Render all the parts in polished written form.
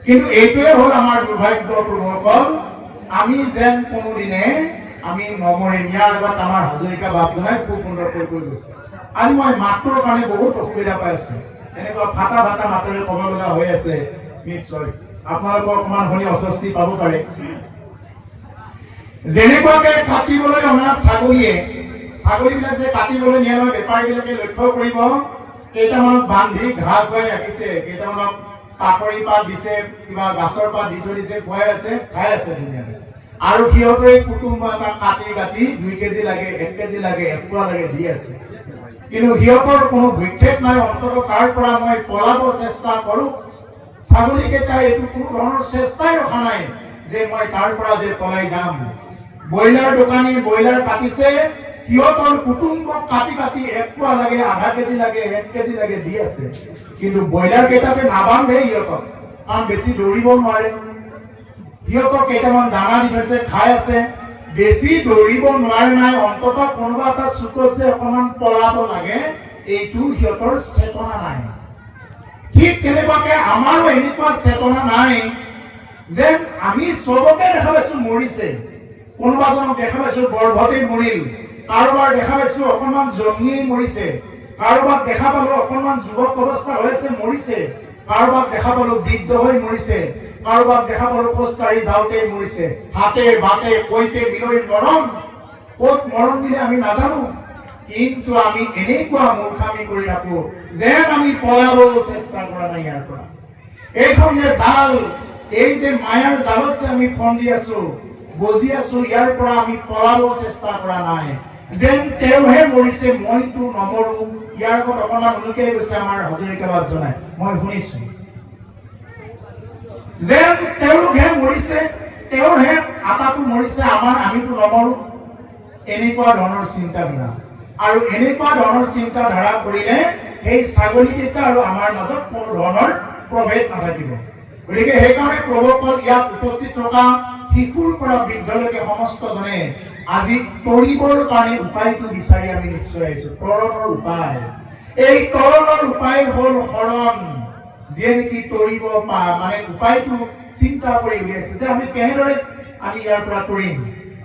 কিন্তু এইটোৱে হ'ল আমাৰ দুৰ্ভাগ্যপূৰ্ণসকল, আমি যেন কোনোদিনে আমি নমৰিম। ইয়াৰ আগত আমাৰ হাজৰিকা বাপজনাই খুব সুন্দৰকৈ কৈ গৈছে। আজি মই মাতটোৰ কাৰণে বহুত অসুবিধা পাই আছো, এনেকুৱা ফাটা ফাটা মাতেৰে ক'ব লগা হৈ আছে। নিশ্চয় আপোনালোকক অকমান শুনি অস্বস্তি পাব পাৰে। যেনেকুৱাকে কাটিবলৈ অনা ছাগলীবিলাক যে কাটিবলৈ নিয়া নহয়, বেপাৰীবিলাকে লক্ষ্য কৰিব, কেইটামানক বান্ধি ঘাঁহ খুৱাই ৰাখিছে, কেইটামানক কাকৰি পাত দিছে, কিবা গাছৰ পাত দি থৈ দিছে, খুৱাই আছে, খাই আছে ধুনীয়াকে। আৰু সিহঁতে কুটুম্ব এটা কাটি 2 কেজি লাগে, 1 কেজি লাগে, 1 পোৱা লাগে দি আছে। কিন্তু সিহঁতৰ কোনো ভ্ৰক্ষেপ নাই, অন্তত তাৰ পৰা মই পলাব চেষ্টা কৰো। ছাগলীকেইটাই এইটো কোনো ধৰণৰ চেষ্টাই ৰখা নাই যে মই তাৰ পৰা যে পলাই যাম। ব্ৰইলাৰ দোকানী ব্ৰইলাৰ কাটিছে, সিহঁতৰ কুটুম্বক কাটি 1 পোৱা লাগে, আধা কেজি লাগে, 1 কেজি লাগে দি আছে। কিন্তু ব্ৰইলাৰ কেইটাকে নাবান্ধে সিহঁতক, কাৰণ বেছি দৌৰিব নোৱাৰে। সিহঁতক কেইটামান দানা দি থৈছে, খাই আছে, বেছি দৌৰিব নোৱাৰে নাই, অন্তত কোনোবা এটা চুকত যে অকণমান পলাব লাগে, এইটো সিহঁতৰ চেতনা নাই। ঠিক তেনেকুৱাকে আমাৰো এনেকুৱা চেতনা নাই যে আমি চবকে দেখা পাইছো মৰিছে। কোনোবাজনক দেখা পাইছো গৰ্ভতে মৰিল, কাৰোবাৰ দেখা পাইছো অকণমান জন্মিয়েই মৰিছে, কাৰোবাক দেখা পালো অকণমান যুৱক অৱস্থা হৈছে মৰিছে, কাৰোবাক দেখা পালো বৃদ্ধ হৈ মৰিছে, কাৰোবাক দেখা পালো খোজকাঢ়ি যাওঁতে মৰিছে। হাতে বাটে কৈতে মিলৈ মৰণ, ক'ত মৰণ দিলে আমি নাজানো। কিন্তু আমি এনেকুৱা মূৰ্খামি কৰি থাকো যেন আমি পলাব চেষ্টা কৰা নাই ইয়াৰ পৰা। এইখন যে জাল, এই যে মায়াৰ জালত যে আমি ফন্দি আছো, বজি আছো, ইয়াৰ পৰা আমি পলাব চেষ্টা কৰা নাই। যেন তেওঁহে মৰিছে, মইতো নমৰো। ইয়াৰ আগত অকণমান উলুকাই গৈছে আমাৰ হাজৰিকা বাপজনাই, মই শুনিছো যেন তেওঁলোকহে মৰিছে, তেওঁৰহে আটাটো মৰিছে, আমিতো নমৰো। এনেকুৱা ধৰণৰ চিন্তাধাৰা, আৰু এনেকুৱা ধৰণৰ চিন্তাধাৰা কৰিলে সেই ছাগলীকেইটা আৰু আমাৰ মাজত কোনো ধৰণৰ প্ৰভেদ নাথাকিব। গতিকে সেইকাৰণে প্ৰভুসকল, ইয়াত উপস্থিত থকা শিশুৰ পৰা বৃদ্ধলৈকে সমস্তজনে আজি তৰিবৰ কাৰণে উপায়টো বিচাৰি আমি নিশ্চয় আহিছো। তৰণৰ উপায়, এই তৰণৰ উপায় হ'ল শৰণ, যিয়ে নেকি তৰিব মানে উপায়টো চিন্তা কৰি উলিয়াইছে যে আমি কেনেদৰে আমি ইয়াৰ পৰা তৰিম।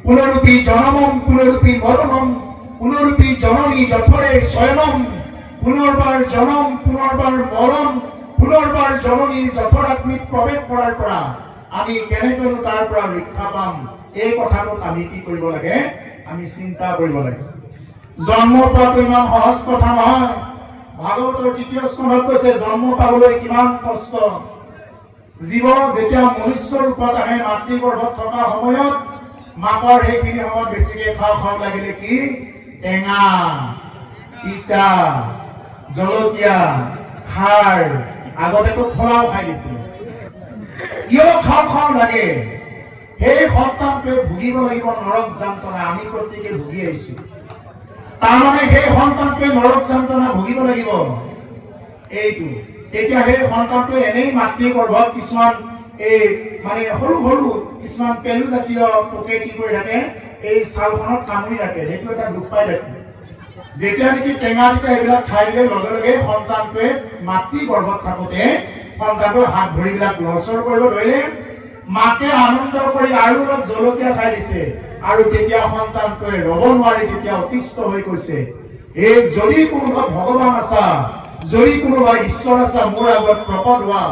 পুনৰূপী জনমম পুনৰূপী মৰণম, পুনৰূপী জননী জঠৰে শয়নম, পুনৰবাৰ জনম পুনৰবাৰ মৰণ, পুনৰবাৰ জননীৰ জঠৰাগ্নিত প্ৰৱেশ কৰাৰ পৰা আমি কেনেকৈ তাৰ পৰা ৰক্ষা পাম, এই কথাটোত আমি কি কৰিব লাগে, আমি চিন্তা কৰিব লাগে। জন্ম পোৱাটো ইমান সহজ কথা নহয়। ভাগৱতৰ 3য় স্কন্ধত কৈছে জন্ম পাবলৈ কিমান কষ্ট। জীৱ যেতিয়া মনুষ্য ৰূপত আহে, মাতৃগৰ্ভত থকা সময়ত মাকৰ সেইখিনি সময়ত বেছিকে খাওঁ লাগিলে কি টেঙা, তিতা, জলকীয়া, খাৰ, আগতেতো খোলাও খাই দিছিলে। কিয় খাওঁ লাগে? সেই সন্তানটোৱে ভুগিব লাগিব নৰক যন্ত্ৰণা। আমি প্ৰত্যেকে ভুগি আহিছো। তাৰমানে সেই সন্তানটোৱে নৰক যন্ত্ৰণা ভুগিব লাগিব। এইটো তেতিয়া সেই সন্তানটোৱে এনেই মাতৃগৰ্ভত কিছুমান এই মানে সৰু সৰু কিছুমান পেলু জাতীয় পোকে কি কৰি থাকে, এই ছালখনত কামুৰি থাকে, সেইটো এটা দুখ পাই থাকে। যেতিয়া নেকি টেঙা তিতা এইবিলাক খাই দিলে লগে লগে সন্তানটোৱে মাতৃগৰ্ভত থাকোতে সন্তানটোৰ হাত ভৰিবিলাক লৰচৰ কৰিব ধৰিলে, মাকে আনন্দ কৰি আৰু অলপ জলকীয়া খাই দিছে, আৰু তেতিয়া সন্তানটোৱে ৰব নোৱাৰি তেতিয়া অতিষ্ঠ হৈ কৈছে, এই যদি কোনোবা ভগৱান আছা, যদি কোনোবা ঈশ্বৰ আছা, মোৰ আগত প্ৰকট হোৱা,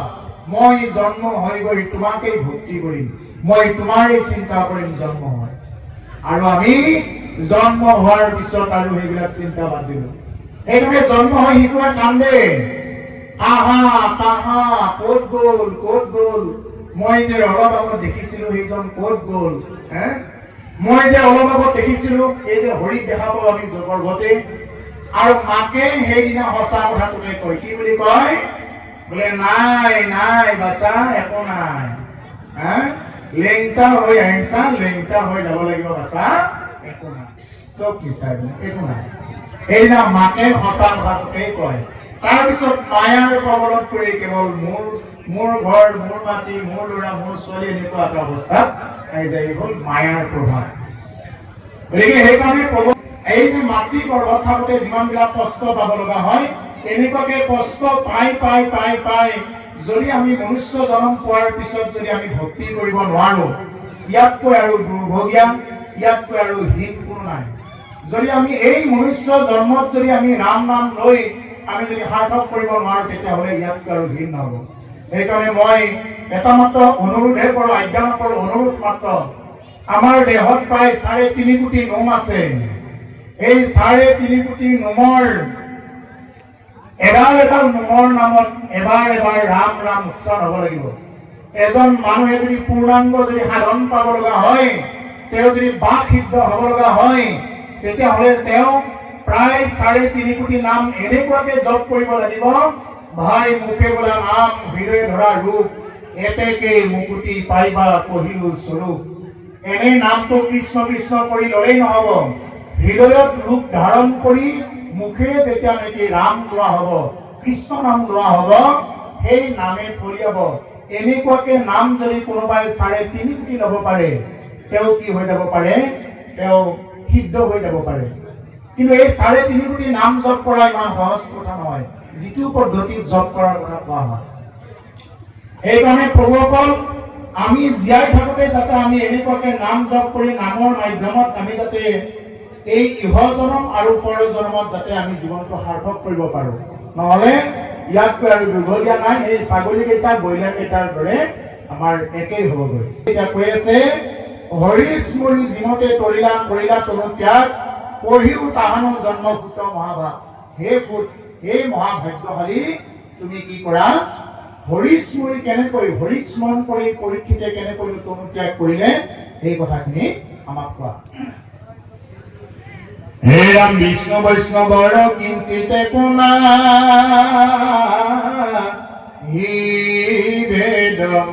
মই জন্ম হৈ গৈ তোমাকেই ভক্তি কৰিম, মই তোমাৰেই চিন্তা কৰিম জন্ম হয়। আৰু আমি জন্ম হোৱাৰ পিছত আৰু সেইবিলাক চিন্তা বাদ দিলো। সেইকাৰণে জন্ম হৈ শিশুৱে কান্দে, কাহা ক'ত গ'ল, মই যে অলপ আগত দেখিছিলো সেইজন ক'ত গ'ল, মই যে অলপ আগত দেখিছিলো এই যে হৰিক দেখা পাওঁ আমি গৰ্ভতে। আৰু মাকে সেইদিনা সঁচা কথাটোকে কয়, কি বুলি কয়, বোলে নাই বাচ্চা, একো নাই, লেংটা হৈ আহিছা, লেংটা হৈ যাব লাগিব বাচ্চা, একো নাই, চব বিচাৰ একো নাই। সেইদিনা মাকে সঁচা কথাটোকে কয়। তাৰপিছত মায়াৰ কবলত পৰি কেৱল মোৰ ঘৰ, মোৰ মাটি, মোৰ ল'ৰা, মোৰ ছোৱালী, এনেকুৱা এটা অৱস্থাত আহি যায়। হ'ল মায়াৰ প্ৰভাৱ। গতিকে সেইকাৰণে ক'ব, এই যে মাতৃগৰ্ভত থাকোতে যিমান বিলাক কষ্ট পাব লগা হয়, এনেকুৱাকে কষ্ট পাই যদি আমি মনুষ্য জন্ম পোৱাৰ পিছত যদি আমি ভক্তি কৰিব নোৱাৰো, ইয়াতকৈ আৰু দুৰ্ভগীয়া, ইয়াতকৈ আৰু হীন কোনো নাই। যদি আমি এই মনুষ্য জন্মত যদি আমি ৰাম নাম লৈ আমি যদি সাৰ্থক কৰিব নোৱাৰো, তেতিয়াহ'লে ইয়াতকৈ আৰু হীন নহ'ব। সেইকাৰণে মই এটা মাত্ৰ অনুৰোধহে কৰোঁ, আজ্ঞা নকৰোঁ, অনুৰোধ মাত্ৰ। আমাৰ দেহত প্ৰায় 3.5 কোটি নোম আছে। এই 3.5 কোটি নোমৰ এডাল এডাল নোমৰ নামত এবাৰ এবাৰ ৰাম ৰাম উচ্চাৰণ হ'ব লাগিব। এজন মানুহে যদি পূৰ্ণাংগ যদি সাধন পাব লগা হয়, তেওঁ যদি বাক সিদ্ধ হ'ব লগা হয়, তেতিয়াহ'লে তেওঁ প্ৰায় 3.5 কোটি নাম এনেকুৱাকে জপ কৰিব লাগিব, ভাই মুখে বোলা নাম হৃদয়ে ধৰা ৰূপ, এতেকে মুকুতি পাইবা কহিলো স্বৰূপ। এনে নামটো কৃষ্ণ কৃষ্ণ কৰি ল'লেই নহ'ব, হৃদয়ত ৰূপ ধাৰণ কৰি মুখেৰে যেতিয়া নেকি ৰাম লোৱা হ'ব, কৃষ্ণ নাম লোৱা হ'ব, সেই নামে ফলিয়াব। এনেকুৱাকে নাম যদি কোনোবাই 3.5 কোটি ল'ব পাৰে, তেওঁ কি হৈ যাব পাৰে? তেওঁ সিদ্ধ হৈ যাব পাৰে। কিন্তু এই 3.5 কোটি নাম জপ কৰা ইমান সহজ কথা নহয়, যিটো পদ্ধতিত জপ কৰাৰ কথা কোৱা হয়। সেইকাৰণে প্ৰভুসকল, আমি জীয়াই থাকোঁতে যাতে আমি এনেকুৱাকে নাম জপ কৰি নামৰ মাধ্যমত আমি যাতে এই ইহজনম আৰু পৰজনমত যাতে আমি জীৱনটো সাৰ্থক কৰিব পাৰোঁ। নহ'লে ইয়াতকৈ আৰু দুৰ্ভগীয়া নাই। এই ছাগলীকেইটা ব্ৰইলাৰ কেইটাৰ দৰে আমাৰ একেই হ'বগৈ। এতিয়া কৈ আছে, হৰিচ মৰি জিমতে তৰিলা কৰিলা তনু ত্যাগ, পঢ়িও তাহানো জন্মভূত মহাভাগ। হে ফুট, হে মহাভাগ্যশালী, তুমি কি কৰা? হৰি স্মৰি কেনেকৈ, হৰি স্মৰণ কৰি পৰীক্ষিতে কেনেকৈ তনু ত্যাগ কৰিলে, সেই কথাখিনি আমাক কোৱা। হে ৰাম বিষ্ণু বৈষ্ণৱৰ কিঞ্চিতে কোনা, হি বেদম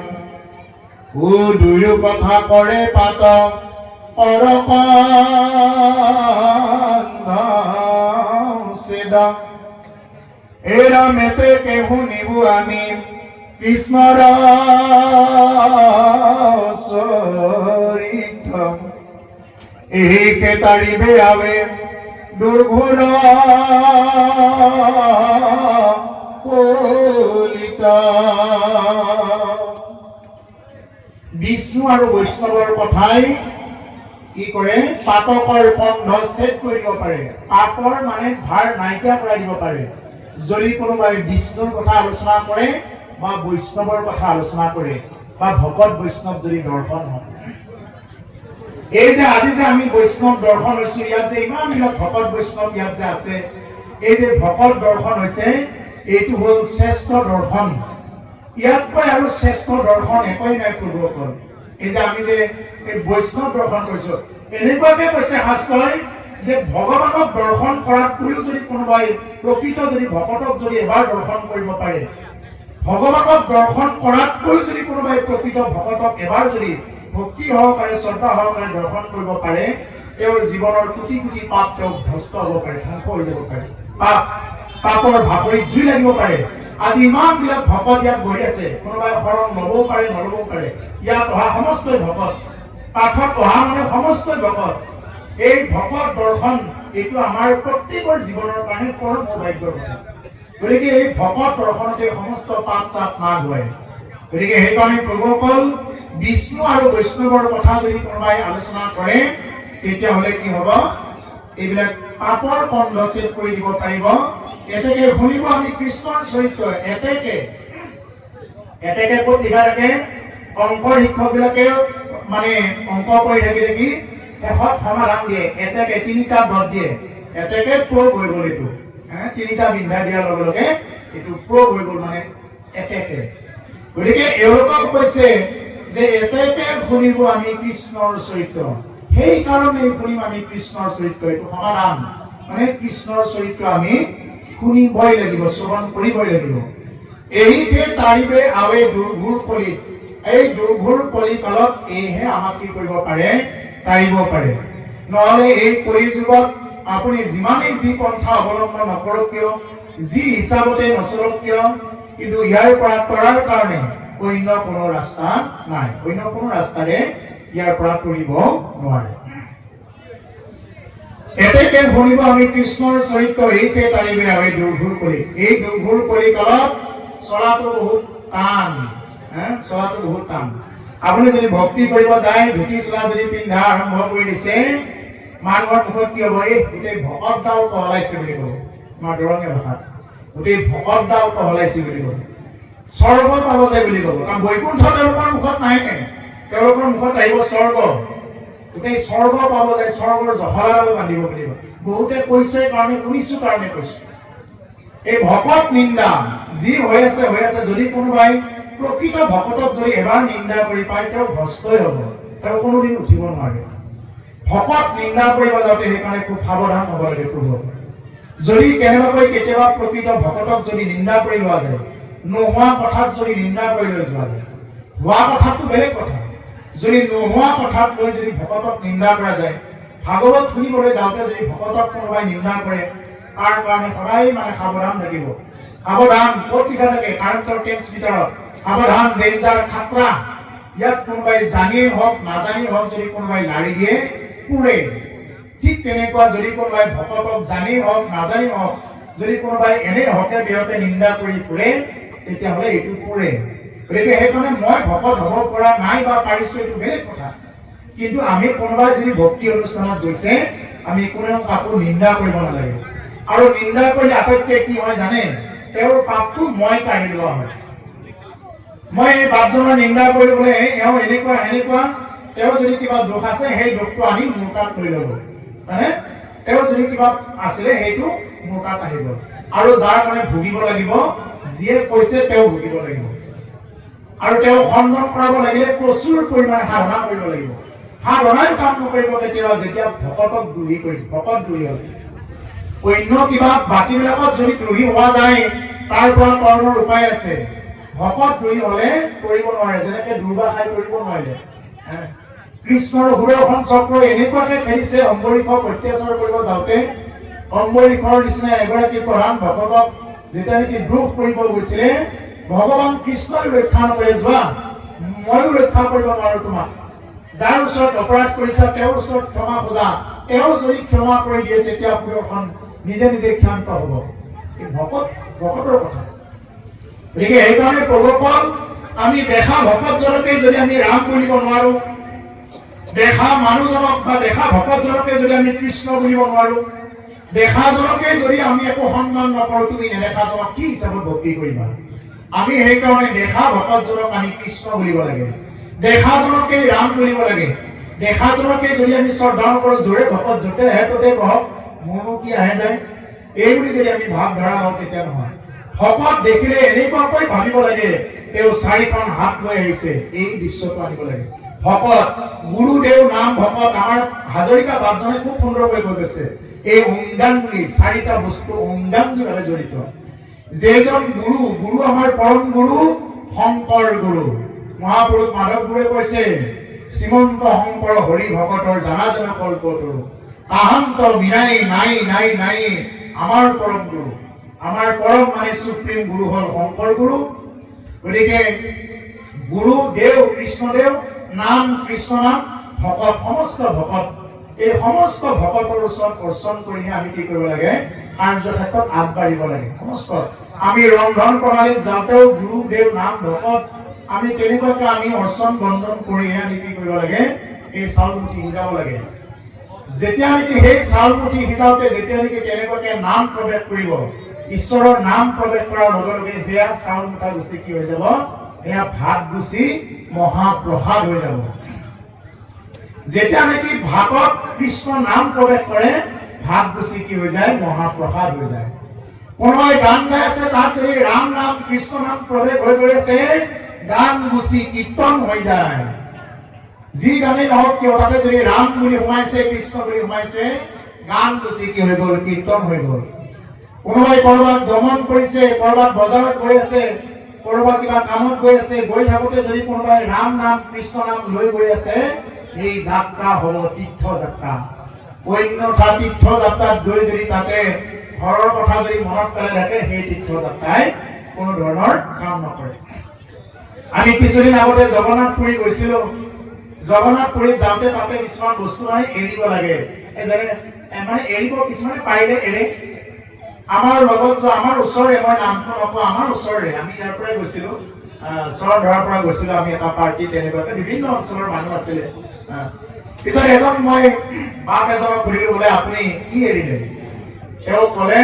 দুয়ো কথা কৰে পাত, হে ৰাম এতেকে শুনিব আমি কৃষ্ণৰ চৰিত, এইকে তাৰিবে আবে দুৰ্ঘোৰ পলিত। বিষ্ণু আৰু বৈষ্ণৱৰ কথাই কি কৰে? পাতকৰ বন্ধ ছেদ কৰি দিব পাৰে, পাপৰ মানে ভাৰ নাইকিয়া কৰাই দিব পাৰে। যদি কোনোবাই বিষ্ণুৰ কথা আলোচনা কৰে বা বৈষ্ণৱৰ কথা আলোচনা কৰে বা ভকত বৈষ্ণৱ যদি দৰ্শন হয়, এই যে আজি যে আমি বৈষ্ণৱ দৰ্শন হৈছো, ইয়াত যে ইমান বিলাক ভকত বৈষ্ণৱ ইয়াত যে আছে, এই যে ভকত দৰ্শন হৈছে, এইটো হ'ল শ্ৰেষ্ঠ দৰ্শন। ইয়াতকৈ আৰু শ্ৰেষ্ঠ দৰ্শন একোৱেই নাই পূৰ্বকল। এই যে আমি যে এই বৈষ্ণৱ দৰ্শন কৰিছো, এনেকুৱাকে কৈছে শাস্ত্ৰই যে ভগৱানক দৰ্শন কৰাতকৈও যদি কোনোবাই প্ৰকৃত যদি ভকতক যদি এবাৰ দৰ্শন কৰিব পাৰে, ভগৱানক দৰ্শন কৰাতকৈও যদি কোনোবাই প্ৰকৃত ভকতক এবাৰ যদি ভক্তি সহকাৰে শ্ৰদ্ধা সহকাৰে দৰ্শন কৰিব পাৰে, তেওঁৰ জীৱনৰ কোটি কোটি পাপ তেওঁ ভস্ত হ'ব পাৰে, ধ্বংস হৈ যাব পাৰে, পাপৰ ভাপৰিত জুই লাগিব পাৰে। আজি ইমান বিলাক ভকত ইয়াত বহি আছে, কোনোবাই শৰণ ল'বও পাৰে নল'বও পাৰে। ইয়াত অহা সমস্তই ভকত, পাঠত অহা মানে সমস্তই ভকত। এই ভকত দৰ্শন এইটো আমাৰ প্ৰত্যেকৰ জীৱনৰ কাৰণে পৰম সৌভাগ্যৰ কথা। গতিকে এই ভকত দৰ্শনতে সমস্ত পাপ তাপ নাশ হয়। গতিকে সেইকাৰণে প্ৰভুসকল, বিষ্ণু আৰু বৈষ্ণৱৰ কথা যদি কোনোবাই আলোচনা কৰে, তেতিয়াহ'লে কি হ'ব? এইবিলাক পাপৰ বন্ধ ছেদ কৰি দিব পাৰিব। এতেকে শুনিব আমি কৃষ্ণৰ চৰিত্ৰ। এতেকে ক'ত লিখা থাকে? অংকৰ শিক্ষকবিলাকে মানে অংক কৰি থাকিলে কি শেষত সমাধান দিয়ে, এতেকে 3টা ডট দিয়ে, এতেকে প্ৰোগ হৈ গ'ল। এইটো 3টা বিন্ধা দিয়াৰ লগে লগে এইটো প্ৰোগ হৈ গ'ল, মানে এতেকে। গতিকে এওঁলোকক কৈছে যে এতেকে শুনিব আমি কৃষ্ণৰ চৰিত্ৰ, সেইকাৰণে শুনিম আমি কৃষ্ণৰ চৰিত্ৰ। এইটো সমাধান, মানে কৃষ্ণৰ চৰিত্ৰ আমি শুনিবই লাগিব, শ্ৰৱণ কৰিবই লাগিব। এইহে তাৰিবে আৱে দুৰ্ঘোৰ কলিত, এই দুৰ্ঘোৰ কলি কালত এইহে আমাক কি কৰিব পাৰে? তাৰিব পাৰে। নহ'লে এই কলি যুগত আপুনি যিমানেই যি পন্থা অৱলম্বন নকৰক কিয়, যি হিচাপতে নচলক কিয়, কিন্তু ইয়াৰ পৰা তৰাৰ কাৰণে অন্য কোনো ৰাস্তা নাই, অন্য কোনো ৰাস্তাৰে ইয়াৰ পৰা তৰিব নোৱাৰে। এতেকে শুনিব আমি কৃষ্ণৰ চৰিত্ৰ, এইকে তাৰিবে আৱে দুৰ্ঘোৰ কলি। এই দুৰ্ঘোৰ কলি কালত চলাটো বহুত টান চলাটো বহুত টান আপুনি যদি ভক্তি কৰিব যায় ধুতি চোলা যদি পিন্ধা আৰম্ভ কৰি দিছে মানুহৰ মুখত কি হ'ব এই গোটেই ভকতডাল পহলাইছে বুলি ক'ব আমাৰ দৰঙীয়া ভাষাত গোটেই ভকতডাল পহলাইছে বুলি ক'ব স্বৰ্গ পাব যায় বুলি ক'ব কাৰণ বৈকুণ্ঠ তেওঁলোকৰ মুখত নাহে তেওঁলোকৰ মুখত আহিব স্বৰ্গ গোটেই স্বৰ্গ পাব যায় স্বৰ্গৰ জহলাডাল বান্ধিব বুলি ক'ব বহুতে কৈছে কাৰণে শুনিছো কাৰণে কৈছো এই ভকত নিন্দা যি হৈ আছে যদি কোনোবাই প্ৰকৃত ভকতক যদি এবাৰ নিন্দা কৰি পায় তেওঁ ভ্ৰষ্টই হ'ব তেওঁ কোনোদিন উঠিব নোৱাৰে ভকত নিন্দা কৰিব যাওঁতে সেইকাৰণে খুব সাৱধান হ'ব লাগে প্ৰভু যদি কেনেবাকৈ কেতিয়াবা প্ৰকৃত ভকতক যদি নিন্দা কৰি লোৱা যায় নোহোৱা কথাত যদি নিন্দা কৰি লৈ যোৱা যায় হোৱা কথাটো বেলেগ কথা যদি নোহোৱা কথাত লৈ যদি ভকতক নিন্দা কৰা যায় ভাগৱত শুনিবলৈ যাওঁতে যদি ভকতক কোনোবাই নিন্দা কৰে তাৰ কাৰণে সদায় মানে সাৱধান থাকিব সাৱধান ক'ত লিখা থাকে কাৰেক্টৰ টেক্সট ভিতৰত সাৱধান ডেঞ্জাৰ খাতৰা ইয়াত কোনোবাই জানিয়েই হওক নাজানিয়েই হওক যদি কোনোবাই লাৰি দিয়ে পুৰে ঠিক তেনেকুৱা যদি কোনোবাই ভকতক জানি হওক নাজানি হওক যদি কোনোবাই এনেই হকে বিহকে নিন্দা কৰি ফুৰে তেতিয়াহ'লে এইটো পুৰে গতিকে সেইকাৰণে মই ভকত হ'ব পৰা নাই বা পাৰিছো এইটো বেলেগ কথা কিন্তু আমি কোনোবাই যদি ভক্তি অনুষ্ঠানত গৈছে আমি কোনেও কাকো নিন্দা কৰিব নালাগে আৰু নিন্দা কৰিলে আটাইতকৈ কি হয় জানে তেওঁৰ পাপটো মই কাঢ়ি লোৱা হয় মই এই বাপজনৰ নিন্দা কৰিবলৈ এওঁ এনেকুৱা তেওঁ যদি কিবা দোষ আছে সেই দোষটো আনি মোৰ তাত লৈ ল'ব মানে তেওঁ যদি কিবা আছিলে সেইটো মোৰ তাত আহিব আৰু যাৰ কাৰণে ভুগিব লাগিব যিয়ে কৈছে তেওঁ ভুগিব লাগিব আৰু তেওঁ খণ্ডন কৰাব লাগিলে প্ৰচুৰ পৰিমাণে সাধনা কৰিব লাগিব সাধনাই কাম নকৰিব কেতিয়াবা যেতিয়া ভকতক দ্ৰোহী কৰিব ভকত দ্ৰোহী হ'ব অন্য কিবা বাকীবিলাকত যদি দ্ৰোহী হোৱা যায় তাৰ পৰা কৰ্মৰ উপায় আছে ভকত দ্ৰোহী হ'লে কৰিব নোৱাৰে যেনেকে দুৰ্বাসাই কৰিব নোৱাৰিলে কৃষ্ণৰ সুদৰ্শন চক্ৰ এনেকুৱাকে খেলিছে অম্বৰীষক অত্যাচাৰ কৰিব যাওঁতে অম্বৰীষৰ নিচিনা এগৰাকী প্ৰধান ভকতক যেতিয়া নেকি দ্ৰোহ কৰিব গৈছিলে ভগৱান কৃষ্ণই ৰক্ষা নকৰে যোৱা ময়ো ৰক্ষা কৰিব নোৱাৰো তোমাক যাৰ ওচৰত অপৰাধ কৰিছা তেওঁৰ ওচৰত ক্ষমা খোজা তেওঁ যদি ক্ষমা কৰি দিয়ে তেতিয়া সুদৰ্শন নিজে ক্ষান্ত হ'ব ভকতৰ কথা গতিকে সেইকাৰণে প্ৰভুপাল আমি দেখা ভকতজনকে যদি আমি ৰাম বুলিব নোৱাৰো দেখা মানুহজনক বা দেখা ভকতজনকে যদি আমি কৃষ্ণ বুলিব নোৱাৰো দেখাজনকে যদি আমি একো সন্মান নকৰো তুমি নেদেখাজনক কি হিচাপত ভক্তি কৰিবা আমি সেইকাৰণে দেখা ভকতজনক আমি কৃষ্ণ বুলিব লাগে দেখাজনকে ৰাম বুলিব লাগে দেখাজনকে যদি আমি শ্ৰদ্ধা নকৰো জোৰে ভকত য'তে ত'তে কওক মোৰনো কি আহে যায় এই বুলি যদি আমি ভাৱধাৰা লওঁ তেতিয়া নহয় ভকত দেখিলে এনেকুৱাকৈ ভাবিব লাগে তেওঁ চাৰিখন হাত লৈ আহিছে এই দৃশ্যটো আনিব লাগে ভকত গুৰুদেৱ নাম ভকত আমাৰ হাজৰিকা বাপজনে খুব সুন্দৰকৈ কৈ গৈছে এই অংগান বুলি চাৰিটা বস্তু অংগান ভাৱে জড়িত যেজন গুৰু আমাৰ পৰম গুৰু শংকৰ গুৰু মহাপুৰুষ মাধৱ গুৰুৱে কৈছে শ্ৰীমন্ত শংকৰ হৰি ভকতৰ জানা জানা কল্পতৰু তাহান্ত বিনাই নাই আমাৰ পৰম গুৰু আমাৰ পৰম মানে সুপ্ৰিম গুৰু হ'ল শংকৰ গুৰু গতিকে গুৰু দেৱ কৃষ্ণদেৱ নাম কৃষ্ণ নাম ভকত সমস্ত ভকত এই সমস্ত ভকতৰ ওচৰত অৰ্চন কৰিহে আমি কি কৰিব লাগে কাৰ্য ক্ষেত্ৰত আগবাঢ়িব লাগে সমস্ত আমি ৰন্ধন প্ৰণালীত যাওঁতেও গুৰু দেৱ নাম ভকত আমি তেনেকুৱাকৈ আমি অৰ্চন বন্ধন কৰিহে আমি কি কৰিব লাগে এই চাউল মুঠি সিজাব লাগে যেতিয়া নেকি সেই চাউল মুঠি সিজাওঁতে যেতিয়া নেকি তেনেকুৱাকৈ নাম প্ৰৱেশ কৰিব ঈশ্বৰৰ নাম প্ৰৱেশ কৰাৰ লগে লগে সেয়া চাউল মুঠা গুচি কি হৈ যাব এয়া ভাত গুচি মহাপ্ৰসাদ হৈ যাব যেতিয়া নেকি ভাতত কৃষ্ণ নাম প্ৰৱেশ কৰে ভাত গুচি কি হৈ যায় মহাপ্ৰসাদ হৈ যায় কোনোবাই গান গাই আছে তাত যদি ৰাম নাম কৃষ্ণ নাম প্ৰৱেশ হৈ গৈ আছে গান গুচি কীৰ্তন হৈ যায় যি গানেই নহওক কিয় তাতে যদি ৰাম বুলি সোমাইছে কৃষ্ণ বুলি সোমাইছে গান গুচি কি হৈ গ'ল কীৰ্তন হৈ গ'ল কোনোবাই কৰবাত দমন কৰিছে কৰবাত বজাৰত গৈ আছে কৰবাত কিবা কামত গৈ আছে গৈ থাকোঁতে যদি কোনোবাই ৰাম নাম কৃষ্ণ নাম লৈ গৈ আছে এই যাত্ৰা হ'ব তীৰ্থ যাত্ৰা অন্যথা তীৰ্থ যাত্ৰাত গৈ যদি তাতে ঘৰৰ কথা যদি মনত পেলাই থাকে সেই তীৰ্থ যাত্ৰাই কোনো ধৰণৰ কাম নকৰে আমি কিছুদিন আগতে জগন্নাথপুৰী গৈছিলো জগন্নাথপুৰীত যাওঁতে তাতে কিছুমান বস্তু মানে এৰিব লাগে যেনে মানে এৰিব কিছুমানে পাৰিলে এৰে আমাৰ লগত আমাৰ ওচৰৰে মই নামটো নকওঁ আমাৰ ওচৰৰে আমি ইয়াৰ পৰাই গৈছিলো চৰ ধৰাৰ পৰা গৈছিলোঁ আমি এটা পাৰ্টি, তেনেকুৱাতে বিভিন্ন অঞ্চলৰ মানুহ আছিলে। পিছত এজন মই বাপ এজনক সুধিলোঁ, বোলে আপুনি কি এৰিলে? তেওঁ ক'লে,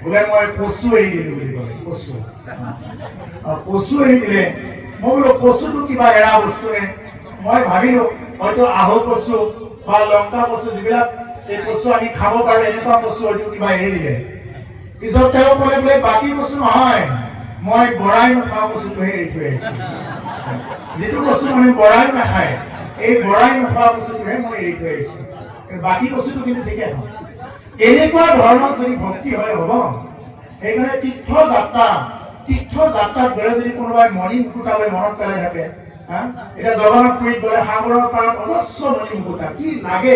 বোলে মই কচু এৰি দিলোঁ বুলি ক'লে। কচু এৰি দিলে। মই বোলো কচুটো কিবা এৰা বস্তুনে? মই ভাবিলোঁ হয়তো আহু কচু বা লংকা কচু, যিবিলাক এই কচু আমি খাব পাৰোঁ, এনেকুৱা কচু হয়তো কিবা এৰি দিলে। পিছত তেওঁ ক'লে, বোলে বাকী কচু নহয়, মই বৰাই নোখোৱা কচুটোহে এৰি থৈ আহিছোঁ। যিটো কচু মানে বৰাই নাখায়, এই বৰাই নোখোৱা কচুটোহে মই এৰি থৈ আহিছোঁ, বাকী কচুটো কিন্তু ঠিকে খাওঁ। এনেকুৱা ধৰণৰ যদি ভক্তি হয় হ'ব। সেইকাৰণে তীৰ্থযাত্ৰাত গ'লে যদি কোনোবাই মণি মুকুতালৈ মনত পেলাই থাকে, এতিয়া জগন্নাথ পুৰীত গ'লে সাগৰৰ পাৰত অজস্ৰ মণি মুকুতা কি লাগে,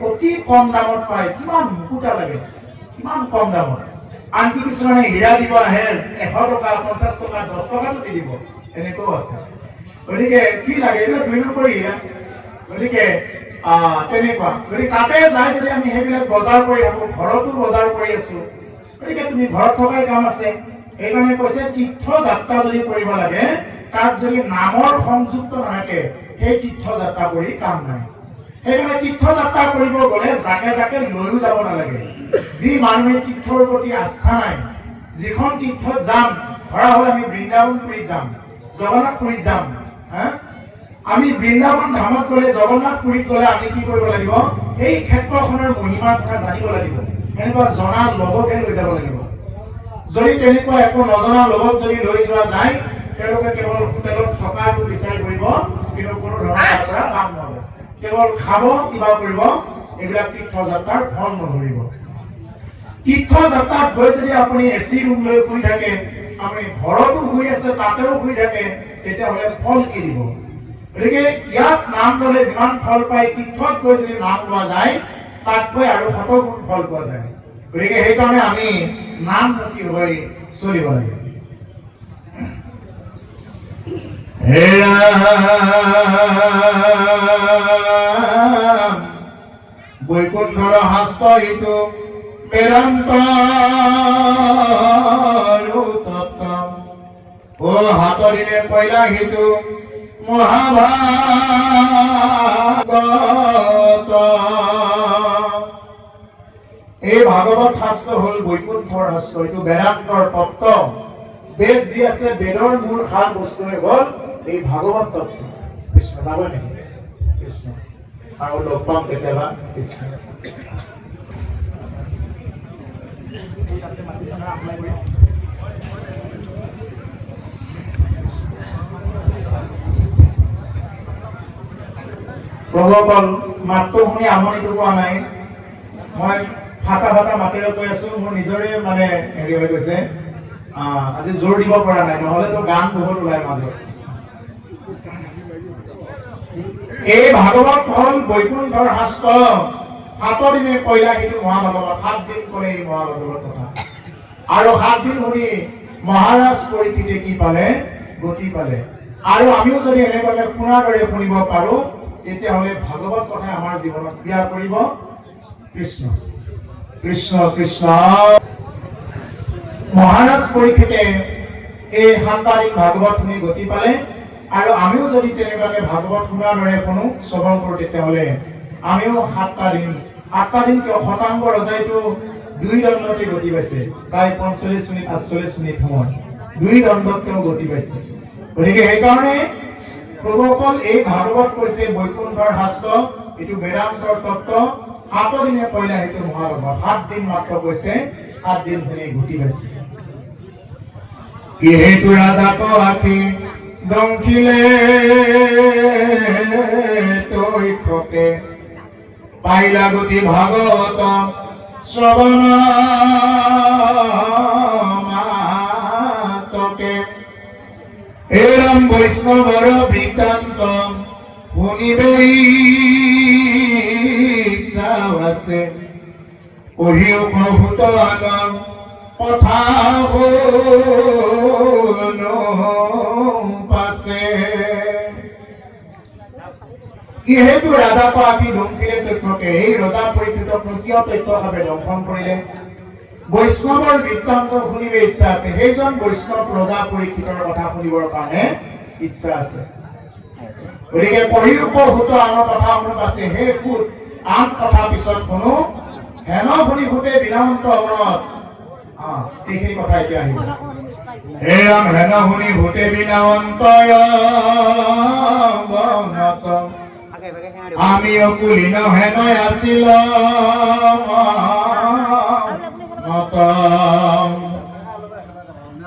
অতি কম দামত পায়। কিমান মুকুতা লাগে, কিমান কম দামত। আনকি কিছুমানে হীৰা দিব আহে, 100 টকা 50 টকা 10 টকাটো দি দিব, এনেকুৱাও আছে। গতিকে কি লাগে, এইবিলাক 2 নম্বৰ হীৰা। গতিকে তেনেকুৱা, গতিকে তাতে যাই যদি আমি সেইবিলাক বজাৰ কৰি থাকোঁ, ঘৰতো বজাৰ কৰি আছো, গতিকে তুমি ঘৰত থকাই কাম আছে। সেইকাৰণে কৈছে তীৰ্থযাত্ৰা যদি কৰিব লাগে, তাত যদি নামৰ সংযুক্ত নাথাকে, সেই তীৰ্থযাত্ৰা কৰি কাম নাই। সেইকাৰণে তীৰ্থযাত্ৰা কৰিব গ'লে যাকে তাকে লৈও যাব নালাগে। যি মানুহে তীৰ্থৰ প্ৰতি আস্থা নাই, যিখন তীৰ্থত যাম, ধৰা হ'ল আমি বৃন্দাবন পুৰীত যাম, জগন্নাথ পুৰীত যাম, আমি বৃন্দাবন ধামত গ'লে, জগন্নাথ পুৰীত গ'লে আমি কি কৰিব লাগিব? এই ক্ষেত্ৰখনৰ মহিমাৰ কথা জানিব লাগিব। এনেকুৱা জনা লগকহে লৈ যাব লাগিব। যদি তেনেকুৱা একো নজনা লগক যদি লৈ যোৱা যায়, তেওঁলোকে কেৱল হোটেলত থকাটো বিচাৰি কৰিব, কিন্তু কোনো ধৰণৰ তাৰ পৰা কাম নহ'ব। কেৱল খাব, কিবা কৰিব, এইবিলাক তীৰ্থযাত্ৰাৰ ফল নধৰিব। তীৰ্থযাত্ৰাত গৈ যদি আপুনি এচি ৰুম লৈ শুই থাকে, আপুনি ঘৰতো শুই আছে, তাতেও শুই থাকে, তেতিয়াহ'লে ফল কি দিব? গতিকে ইয়াত নাম ল'লে যিমান ফল পায়, তীৰ্থত গৈ যদি নাম লোৱা যায়, তাতকৈ আৰু 100 গুণ ফল পোৱা যায়। গতিকে সেইকাৰণে আমি নামমুখী হৈ চলিব লাগে। হে ৰাম বৈকুণ্ঠৰ হাস্তৰিতু বেদান্ত তত্ত্ব, ও হাতৰিলে পৈলা হিতু মহাভাগৱত। এই ভাগৱত শাস্ত্ৰ হ'ল বৈকুণ্ঠৰ শাস্ত্ৰ, এইটো বেদান্তৰ তত্ত্ব। বেদ যি আছে, বেদৰ মূল সাৰ বস্তুৱে হ'ল এই ভাগৱত তত্ত্ব। কৃষ্ণ যাব নেকি? কৃষ্ণ আৰু লগ পাম কেতিয়াবা। কৃষ্ণ প্ৰভুসকল, মাতটো শুনি আমনিটো পোৱা নাই? মই ফাটা মাতেৰে কৈ আছো, মোৰ নিজৰে মানে হেৰি হৈ গৈছে, আজি জোৰ দিব পৰা নাই, নহ'লেতো গান বহুত ওলাই মাজত। এই ভাগৱত হ'ল বৈকুণ্ঠৰ শাস্ত্ৰ। 7 দিনে পৈলা হিতু মহাভাগৱত, 7 দিন ক'লে এই মহাভাগৱত কথা। আৰু 7 দিন শুনি মহাৰাজ পৰীক্ষিতে কি পালে? গতি পালে। আৰু আমিও যদি এনেকুৱাকে শুনাৰ দৰে শুনিব পাৰো, তেতিয়াহ'লে ভাগৱত কথাই আমাৰ জীৱনত ক্ৰিয়া কৰিব। কৃষ্ণ কৃষ্ণ কৃষ্ণ। মহাৰাজ পৰীক্ষিতে এই 7টা দিন ভাগৱত শুনি গতি পালে। আৰু আমিও যদি তেনেকুৱাকে ভাগৱত শুনাৰ দৰে শুনো, শ্ৰৱণ কৰোঁ, তেতিয়াহ'লে আমিও 7টা দিন কিয়, শতাংগ ৰজাইটো 2 দণ্ডতে গতি পাইছে, প্ৰায় 45 মিনিট 48 মিনিট সময় 2 দণ্ডত তেওঁ গতি পাইছে। গতিকে সেইকাৰণে প্ৰভুসকল, এই ভাগৱত কৈছে বৈকুণ্ঠৰ শাস্ত্ৰ, এইটো বেদান্তৰ তত্ত্ব। 7 দিনে পৈলা হিতু মহাভাগৱত, 7 দিন মাত্ৰ কৈছে, 7 দিন শুনি গতি পাইছে। কিহেতু ৰাজাক আঁকি দংখিলে তৈথকে, পাইলা গতি ভাগৱত শ্ৰৱণ মাতকে। এৰম বৈষ্ণৱৰ বৃত্তান্ত শুনিবেই ইচ্ছাও আছে, কহিও বহুত আনম কথা পাছে। কিহেতু ৰাজা পাকি দংখিলে তথ্যকে, এই ৰজা পৰীক্ষিতক কিয় তথ্যভাৱে দংশন কৰিলে? বৈষ্ণৱৰ বৃত্তান্ত শুনিব ইচ্ছা আছে, সেইজন বৈষ্ণৱ ৰজা পৰীক্ষিতৰ কথা শুনিবৰ কাৰণে ইচ্ছা আছে গতিকে পঢ়িৰ উপভূত আন কথা মনত আছে হে কুট আন কথা পিছত শুনো হেন শুনি ভূতে বিনামন্ত অৱনত এইখিনি কথা এতিয়া আহিব হে ৰাম হেন শুনি ভূতে বিনামন্ত অৱনত আমি অকুলীন হেন আছিল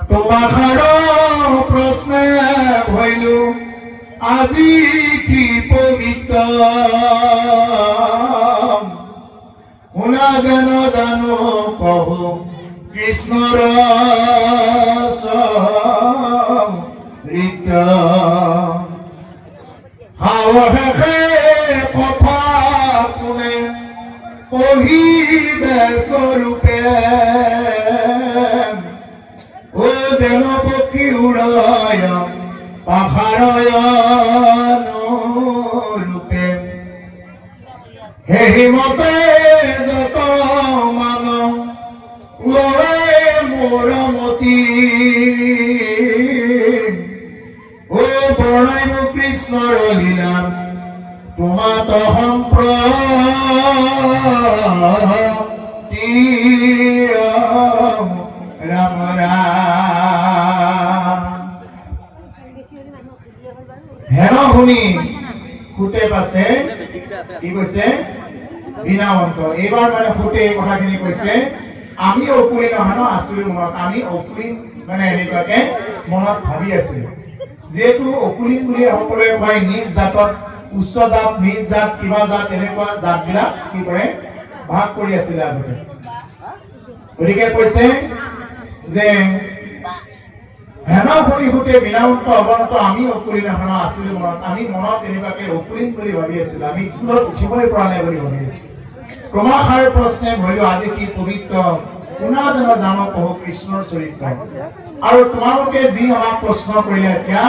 তোমাখাৰ প্ৰশ্নে ভৈলো আজি কি পবিত্ৰ শুনা যেন জানো কহো কৃষ্ণৰ চৰিত্ৰ সাৱশেষে কথা কোনে পঢ়িবে স্বৰূপে ও যেন পক্ষী উড়ায় পাহাৰয়নৰূপে সেইমতে যত মান লৰে মৰমতি ও বৰ্ণাইব কৃষ্ণৰ লীলা তোমাত সম্প্ৰতি ৰাম ৰাম হেন শুনি ফুটে পাছে কি কৈছে বিনামন্ত এইবাৰ মানে ফুটে এই কথাখিনি কৈছে আমি অকুলীন নহয় ন আছিলো মনত আমি অকুলীন মানে এনেকুৱাকে মনত ভাবি আছিলো যেহেতু অকুলীন বুলি সকলোৱে কয় নিজ জাতত উচ্চ জাত নিজ জাত কিবা জাত এনেকুৱা জাতবিলাক কি কৰে ভাগ কৰি আছিলে আগতে গতিকে কৈছে যে হেন শুনি ভূতে বিনামন্ত অৱনত আমি অকুলীন নহয় আছিলো মনত আমি মনত এনেকুৱাকে অকুলীন বুলি ভাবি আছিলো আমি দূৰত উঠিবই পৰা নাই বুলি ভাবি আছিলো ক্ৰমাশাৰ প্ৰশ্নে ভৈলো আজি কি পবিত্ৰ শুনা যেন জানো কহো কৃষ্ণৰ চৰিত্ৰ আৰু তোমালোকে যি আমাক প্ৰশ্ন কৰিলে এতিয়া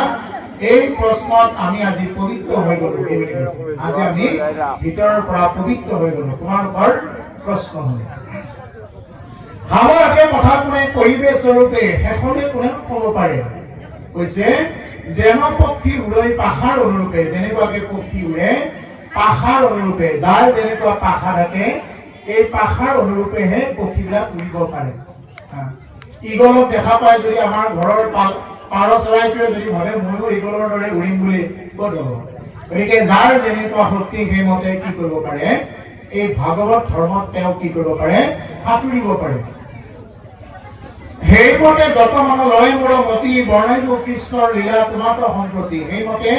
এই প্ৰশ্নত আমি আজি পবিত্ৰ হৈ গলো এই বুলি কৈছে আজি আমি ভিতৰৰ পৰা পবিত্ৰ হৈ গলো তোমালোকৰ প্ৰশ্ন হলে হাৱৰাকে কথা কোনে কৈবে স্বৰূপে শেষলৈ কোনে ক'ব পাৰে কৈছে যেন পক্ষী উৰাই পাখাৰ অনুৰূপে যেনেকুৱাকে পক্ষী উৰে পাখাৰ অনুৰূপে যাৰ যেনেকুৱা পাখা থাকে এই পাখাৰ অনুৰূপেহে পক্ষীবিলাক উৰিব পাৰে ঈগলক দেখা পায় যদি আমাৰ ঘৰৰ পাৰ চৰাইটোৱে যদি ভাবে ময়ো ঈগলৰ দৰে উৰিম বুলি ক'ত হ'ব গতিকে যাৰ যেনেকুৱা শক্তি সেইমতে কি কৰিব পাৰে এই ভাগৱত ধৰ্মত তেওঁ কি কৰিব পাৰে সাঁতুৰিব পাৰে সেইমতে যত মান লয় মোৰ মতি বৰ্ণাইব কৃষ্ণৰ লীলা তোমাতো সম্প্ৰতি সেইমতে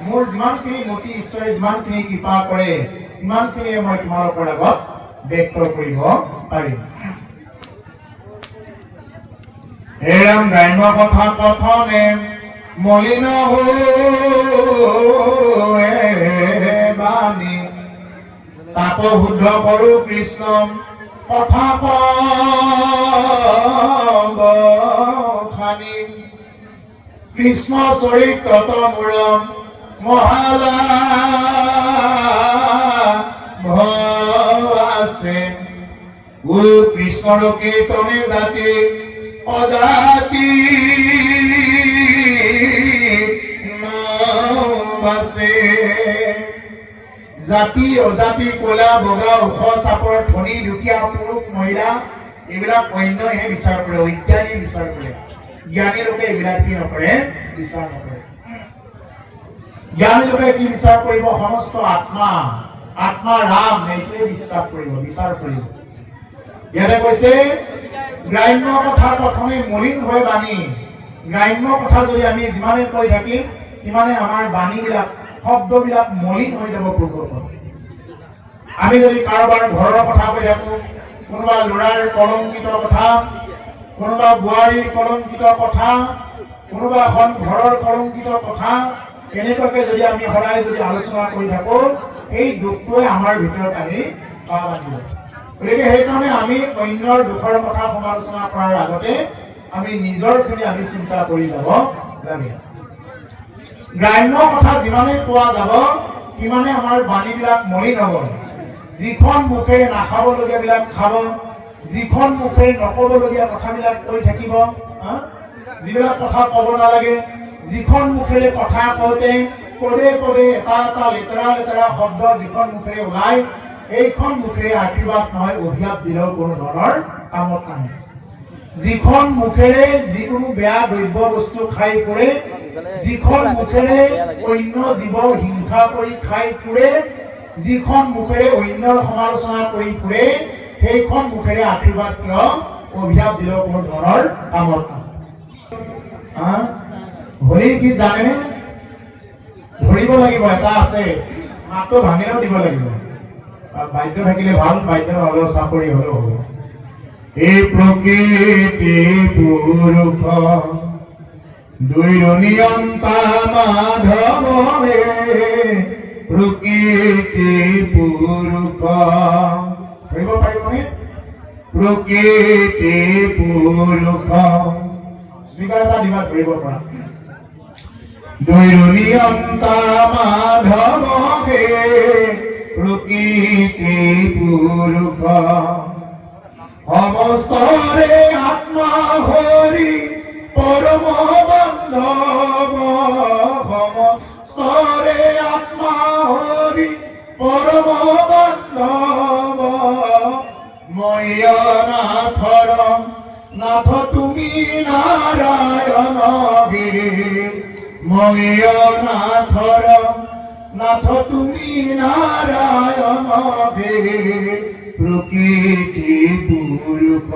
মোৰ যিমানখিনি মতি ঈশ্বৰে যিমানখিনি কৃপা কৰে ইমানখিনিয়ে মই তোমালোকৰ আগত ব্যক্ত কৰিব পাৰিম হে ৰাম গ্ৰাম্য কথা কথনে মলিন বাণী তাপ শুদ্ধ কৰো কৃষ্ণ কথা খানি কৃষ্ণ চৰিত্ৰত মোৰ মহালা আছে ও কৃষ্ণৰ কীৰ্তনে জাতি অজাতি বাছে জাতি অজাতি কলা বগা ওখ চাপৰ ধনী দুখীয়া পুৰুষ মহিলা এইবিলাক অন্যহে বিচাৰ কৰে অজ্ঞানী বিচাৰ কৰে জ্ঞানী লোকে এইবিলাক কি নকৰে বিচাৰ নকৰে জ্ঞানী লোকে কি বিচাৰ কৰিব সমস্ত আত্মা ৰাম এইটোৱে বিশ্বাস কৰিব বিচাৰ কৰিব ইয়াতে কৈছে গ্ৰাম্য কথা প্ৰথমে মলিন হৈ বাণী গ্ৰাম্য কথা যদি আমি যিমানে কৈ থাকিম সিমানে আমাৰ বাণীবিলাক শব্দবিলাক মলিন হৈ যাব পূৰ্বত আমি যদি কাৰোবাৰ ঘৰৰ কথা কৈ থাকোঁ কোনোবা ল'ৰাৰ কলংকিত কথা কোনোবা বোৱাৰীৰ কলংকিত কথা কোনোবা এখন ঘৰৰ কলংকিত কথা এনেকুৱাকে যদি আমি সদায় যদি আলোচনা কৰি থাকোঁ এই দুখটোৱে আমাৰ ভিতৰত আহি বাহ বান্ধিব গতিকে সেইকাৰণে আমি অন্যৰ দুখৰ কথা সমালোচনা কৰাৰ আগতে আমি নিজৰখিনি আমি চিন্তা কৰি যাব লাগে গ্ৰাম্য কথা যিমানে পোৱা যাব সিমানে আমাৰ বাণীবিলাক মলিন হ'ব যিখন মুখেৰে নাখাবলগীয়াবিলাক খাব যিখন মুখেৰে নক'বলগীয়া কথাবিলাক কৈ থাকিব যিবিলাক কথা ক'ব নালাগে যিখন মুখেৰে কথা কওঁতে পদে পদে এটা এটা লেতেৰা লেতেৰা শব্দ যিখন মুখেৰে ওলাই এইখন মুখেৰে আশীৰ্বাদ নহয় অভিশাপ দিলেও কোনো ধৰণৰ কামত নাহে। যিখন মুখেৰে যিকোনো বেয়া দ্ৰব্য বস্তু খাই ফুৰে, যিখন মুখেৰে অন্য জীৱ হিংসা কৰি খাই ফুৰে, যিখন মুখেৰে অন্যৰ সমালোচনা কৰি ফুৰে, সেইখন মুখেৰে আশীৰ্বাদ কিয় অভিশাপ দিলেও কোনো ধৰণৰ কামত নাহে। হোলীৰ গীত জানেনে? ধৰিব লাগিব, এটা আছে, মাতটো ভাঙিলেও দিব লাগিব। বাদ্য থাকিলে ভাল, বাদ্য নহ'লেও চাপৰি হ'লেও হ'ব। এই প্ৰকৃতি পুৰুষ দুইৰ নিয়ন্তা মাধৱে, প্ৰকৃতি পুৰুষ, ধৰিব পাৰিবনে? প্ৰকৃতি পুৰুষ, স্পীকাৰ এটা দিবা ধৰিব পৰা। দুইৰ নিয়ন্তা মাধৱে, প্ৰকৃতি পুৰুষ, সমস্তৰে আত্মা হৰি পৰম বান্ধৱ, সমস্তৰে আত্মা হৰি পৰম বান্ধৱ, ময়া নাথৰ নাথ তুমি নাৰায়ণ গিৰি, ময়া নাথৰ নাথ তুমি নাৰায়ণ বে, প্ৰকৃতি পুৰুষ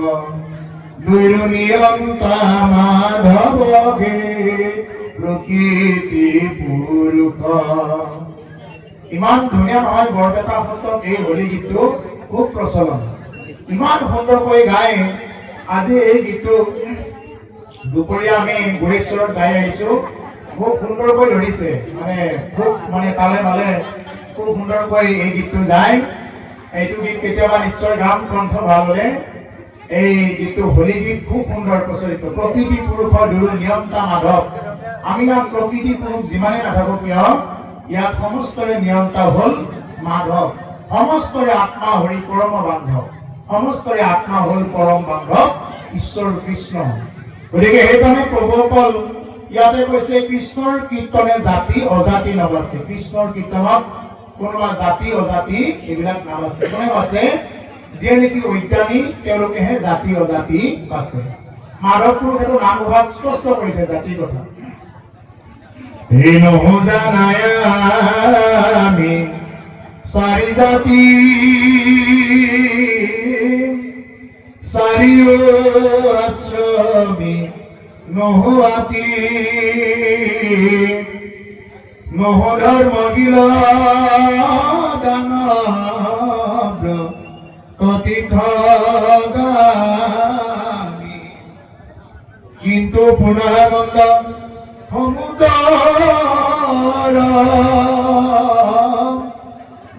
দুইৰ নিয়ন্তা মাধব বে, প্ৰকৃতি পুৰুষ। ইমান ধুনীয়া নহয় বৰপেটা সত্ৰত এই হোলী গীতটো খুব প্ৰচলন, ইমান সুন্দৰকৈ গাই। আজি এই গীতটো দুপৰীয়া আমি গুৰেশ্বৰত গাই আহিছো, খুব সুন্দৰকৈ ধৰিছে, খুব তালে মালে খুব সুন্দৰকৈ এই গীতটো যায়। এইটো গীত কেতিয়াবা নিশ্চয় গাম কণ্ঠ ভাল হ'লে। এই গীতটো হোলী গীত খুব সুন্দৰ প্ৰচলিত। প্ৰকৃতি পুৰুষৰ দুয়ো নিয়ন্তা মাধৱ। আমি ইয়াত প্ৰকৃতি পুৰুষ যিমানে নাথাকো কিয়, ইয়াত সমস্তৰে নিয়ন্তা হ'ল মাধৱ, সমস্তৰে আত্মা হৰি পৰম বান্ধৱ, সমস্তৰে আত্মা হ'ল পৰম বান্ধৱ ঈশ্বৰ কৃষ্ণ। গতিকে সেইকাৰণে প্ৰভুসকল ইয়াতে কৈছে কৃষ্ণৰ কীৰ্তনে জাতি অজাতি নবাছে। কৃষ্ণৰ কীৰ্তনত কোনোবা জাতি অজাতি এইবিলাক নাবাছে। কোনে বাছে? যিয়ে নেকি অজ্ঞানী তেওঁলোকেহে জাতি অজাতি বাছে। মাধৱ পুৰুষে নাম প্ৰভাৱ স্পষ্ট কৰিছে জাতিৰ কথা। এই নজানাই আমি চাৰি জাতি, চাৰিও আশ্ৰমী নহুয়াতি, নহ ধৰ্ম গিলা দানব কথিত গামি, কিন্তু পুনাগন্ধ সমুদৰ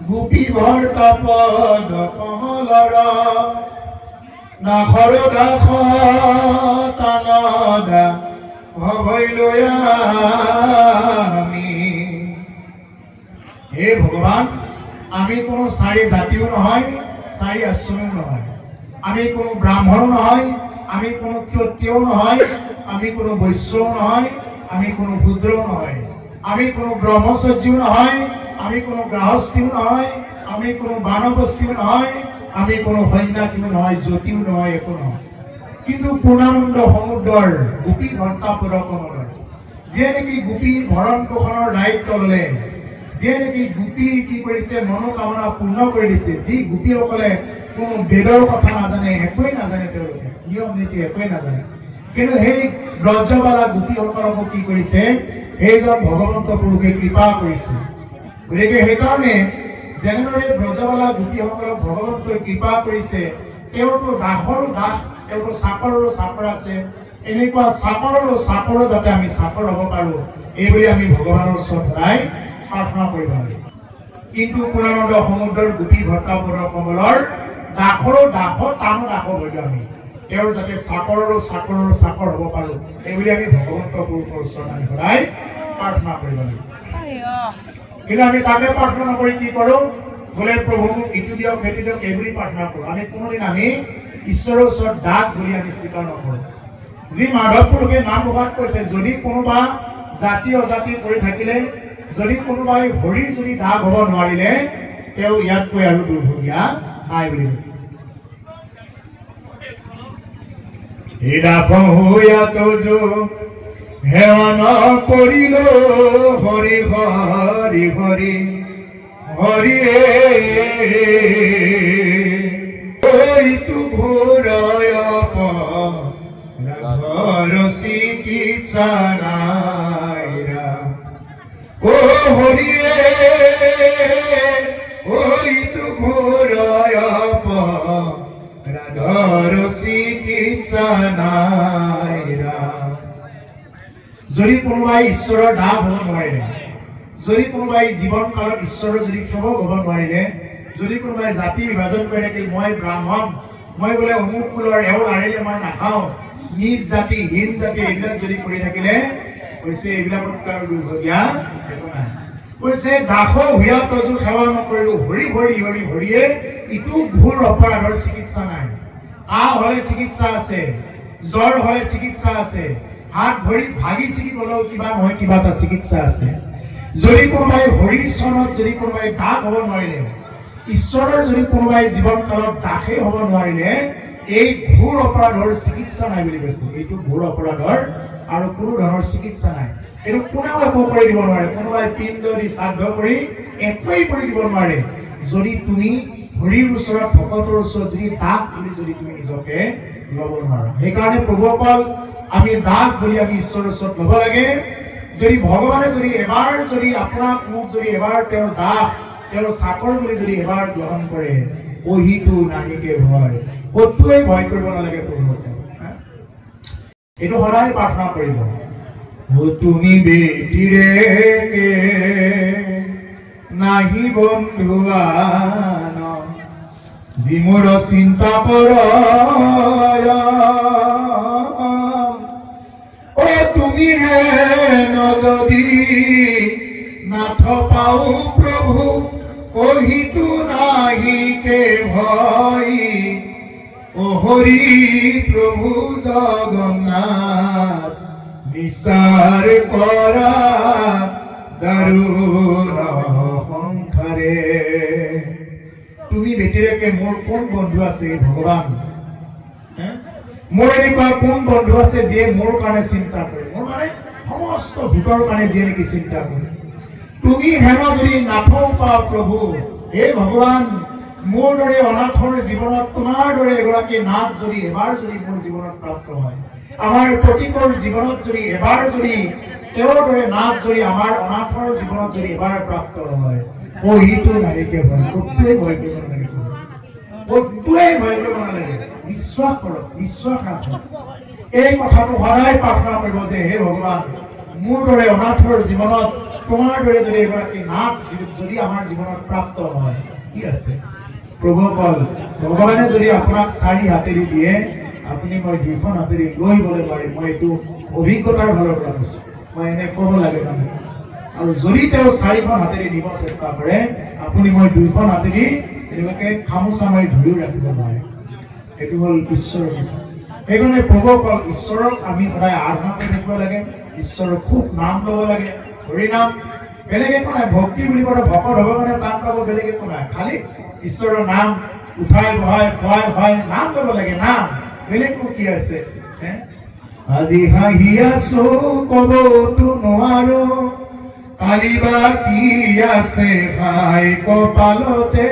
গোপী ভৰ্তা পদ কমলৰ, নাখৰ দাস তানদা ভগৈলৈ আমি। হে ভগৱান, আমি কোনো চাৰি জাতিও নহয়, চাৰি আশ্ৰমীও নহয়, আমি কোনো ব্ৰাহ্মণো নহয়, আমি কোনো ক্ষত্ৰিয়ও নহয়, আমি কোনো বৈশ্যও নহয়, আমি কোনো শূদ্ৰও নহয়, আমি কোনো ব্ৰহ্মচৰ্যীও নহয়, আমি কোনো গৃহস্থীও নহয়, আমি কোনো বানপ্ৰস্থীও নহয়, আমি কোনো সন্ন্যাসীও নহয়, জ্যোতিও নহয়, একো নহয়। কিন্তু পূৰ্ণানন্দ সমুদ্ৰৰ গোপী ভৰ্তা পদকমলৰ, যিয়ে নেকি গোপীৰ ভৰণ পোষণৰ দায়িত্ব ল'লে, যিয়ে নেকি গোপীৰ কি কৰিছে মনোকামনা পূৰ্ণ কৰি দিছে, যি গোপীসকলে কোনো বেদৰ কথা নাজানে, একোৱেই নাজানে, তেওঁলোকে নিয়ম নীতি একোৱেই নাজানে, কিন্তু সেই ব্ৰজবালা গোপীসকলকো কি কৰিছে, সেইজন ভগৱন্ত পুৰুষে কৃপা কৰিছে। গতিকে সেইকাৰণে যেনেদৰে ব্ৰজবালা গোপীসকলক ভগৱন্তই কৃপা কৰিছে, তেওঁতো দাসৰো দাস, তেওঁতো চাকৰৰো চাকৰ আছে, এনেকুৱা চাকৰৰো চাকৰ যাতে আমি চাকৰ হ'ব পাৰো, এইবুলি আমি ভগৱানৰ ওচৰত সদায় প্ৰাৰ্থনা কৰিব লাগে। কিন্তু পূৰ্ণানন্দ সমুদ্ৰৰ গোপী ভৰ্তা পদকমলৰ দাসৰো দাস, টানো দাস হয়তো আমি, তেওঁৰ যাতে চাকৰৰো চাকৰৰ চাকৰ হ'ব পাৰো, এইবুলি আমি ভগৱন্ত পুৰুষৰ ওচৰত আমি সদায় প্ৰাৰ্থনা কৰিব লাগে। কিন্তু আমি তাকে প্ৰাৰ্থনা নকৰি কি কৰো, বোলে প্ৰভু মোক ইটো দিয়ক সেইটো দিয়ক এইবুলি প্ৰাৰ্থনা কৰো। আমি কোনোদিন আমি ঈশ্বৰৰ ওচৰত দাগ বুলি আমি স্বীকাৰ নকৰো। যি মাধৱ পুৰুষে নাম প্ৰকাশ কৰিছে, যদি কোনোবা জাতি অজাতি কৰি থাকিলে যদি কোনোবাই হৰিৰ যদি দাগ হ'ব নোৱাৰিলে তেওঁ ইয়াতকৈ আৰু দুৰ্ভগীয়া নাই বুলি কৈছে। হেৱান কৰিল হৰি হৰি হৰি হৰি ঘূৰয় ঘৰ চিকিৎসা নাইৰা ও হৰিয়ে ঘূৰয় ঘৰ চিকিৎসা নাইৰা। যদি কোনোবাই ঈশ্বৰৰ দাস হ'ব নোৱাৰিলে, যদি কোনোবাই জীৱন কালত ঈশ্বৰৰ যদি সেৱক হ'ব নোৱাৰিলে, যদি কোনোবাই জাতি বিভাজন কৰি থাকিল, মই ব্ৰাহ্মণ, মই বোলে অমুক কুলৰ এওঁ আৰিলে মই নাখাওঁ, নিজ জাতি হীন জাতি এইবিলাক যদি কৰি থাকিলে কৈছে এইবিলাকত আৰু দুৰ্ভগীয়া একো নাই। কৈছে দাস হুয়া তজু সেৱা নকৰিলো হৰি হৰি হৰি হৰিয়ে ইটো ঘোৰ অপৰাধৰ চিকিৎসা নাই। কাহ হলে চিকিৎসা আছে, জ্বৰ হলে চিকিৎসা আছে, হাত ভৰি ভাগি ছিগি গলেও কিবা নহয় কিবা এটা চিকিৎসা আছে। যদি কোনোবাই হৰিৰ চৰণত যদি কোনোবাই দাস হ'ব নোৱাৰিলে, ঈশ্বৰৰ যদি কোনোবাই জীৱন কালত দাসেই হ'ব নোৱাৰিলে, এই ঘোৰ অপৰাধৰ চিকিৎসা নাই বুলি কৈছে। এইটো ঘোৰ অপৰাধৰ আৰু কোনো ধৰণৰ চিকিৎসা নাই। এইটো কোনেও একো কৰি দিব নোৱাৰে। কোনোবাই পিণ্ড দি শ্ৰাদ্ধ কৰি একোৱেই কৰি দিব নোৱাৰে যদি তুমি হৰিৰ ওচৰত ভকতৰ ওচৰত যদি দাস বুলি যদি তুমি নিজকে ল'ব নোৱাৰা। সেইকাৰণে প্ৰভুসকল আমি দাস বুলি আমি ঈশ্বৰৰ ওচৰত ল'ব লাগে। যদি ভগৱানে যদি এবাৰ যদি আপোনাক মোক যদি এবাৰ তেওঁৰ দাস তেওঁৰ চাকৰ বুলি যদি এবাৰ গ্ৰহণ কৰে, কহিটো নাহিকে ভয়, ক'তোৱেই ভয় কৰিব নালাগে। প্ৰভুসকল এইটো সদায় প্ৰাৰ্থনা কৰিব। তুমি বেটিৰে নাহি বন্ধুৱান যি মোৰ চিন্তা কৰ, তুমি হে নযদি নাথ পাও প্ৰভু কহিটো নাহিকে ভয়, ও হৰি প্ৰভু জগন্নাথ নিস্তাৰ কৰা দাৰুণ সংসাৰে। তুমি বেটিৰেকে মোৰ কোন বন্ধু আছে ভগৱান? মোৰ এনেকুৱা কোন বন্ধু আছে যিয়ে মোৰ কাৰণে চিন্তা কৰে, মোৰ মানে সমস্ত ভূতৰ কাৰণে যিয়ে নেকি চিন্তা কৰে। তুমি হেন যদি নাথও পাও প্ৰভু, হে ভগৱান, মোৰ দৰে অনাথৰ জীৱনত তোমাৰ দৰে এগৰাকী নাথ যদি এবাৰ যদি মোৰ জীৱনত প্ৰাপ্ত হয়, আমাৰ প্ৰতিকৰ জীৱনত যদি এবাৰ যদি তেওঁৰ দৰে নাথ যদি আমাৰ অনাথৰ জীৱনত যদি এবাৰ প্ৰাপ্ত হয়, কহিটো নাহিকে ভয়, ক'তোৱেই ভয় কৰিব নালাগে, ক'তোৱেই ভয় কৰিব নালাগে। বিশ্বাস কৰক, বিশ্বাস ৰাখক। এই কথাটো সদায় প্ৰাৰ্থনা কৰিব যে হে ভগৱান, মোৰ দৰে অনাথৰ জীৱনত তোমাৰ দৰে যদি এগৰাকী নাথ যদি আমাৰ জীৱনত প্ৰাপ্ত হয়, কি আছে প্ৰভুসকল। ভগৱানে যদি আপোনাক 4 হাতেৰে দিয়ে, আপুনি মই 2খন হাতেৰে লৈ বলে পাৰিম। মই এইটো অভিজ্ঞতাৰ ফালৰ পৰা কৈছো, মই এনে ক'ব লাগে মানে। আৰু যদি তেওঁ 4খন হাতেৰে দিব চেষ্টা কৰে, আপুনি মই 2খন হাতেৰে এনেকুৱাকে খামোচা মাৰি ধৰিও ৰাখিব নোৱাৰে। এইটো হ'ল ঈশ্বৰৰ কথা। সেইকাৰণে প্ৰভুসকল ঈশ্বৰক আমি সদায় আৰাধনা কৰি থাকিব লাগে, ঈশ্বৰৰ খুব নাম ল'ব লাগে, হৰি নাম। বেলেগ একো নাই। ভক্তি বুলি ক'লে ভকত হ'ব কাৰণে নাম ল'ব, বেলেগ একো নাই। খালি ঈশ্বৰৰ নাম উঠাই বহাই খুৱাই খুৱাই নাম ল'ব লাগে, নাম। বেলেগো কি আছে? আজি হাঁহি আছো ক'বতো নোৱাৰো, কালি বা কি আছে ভাই কপালতে,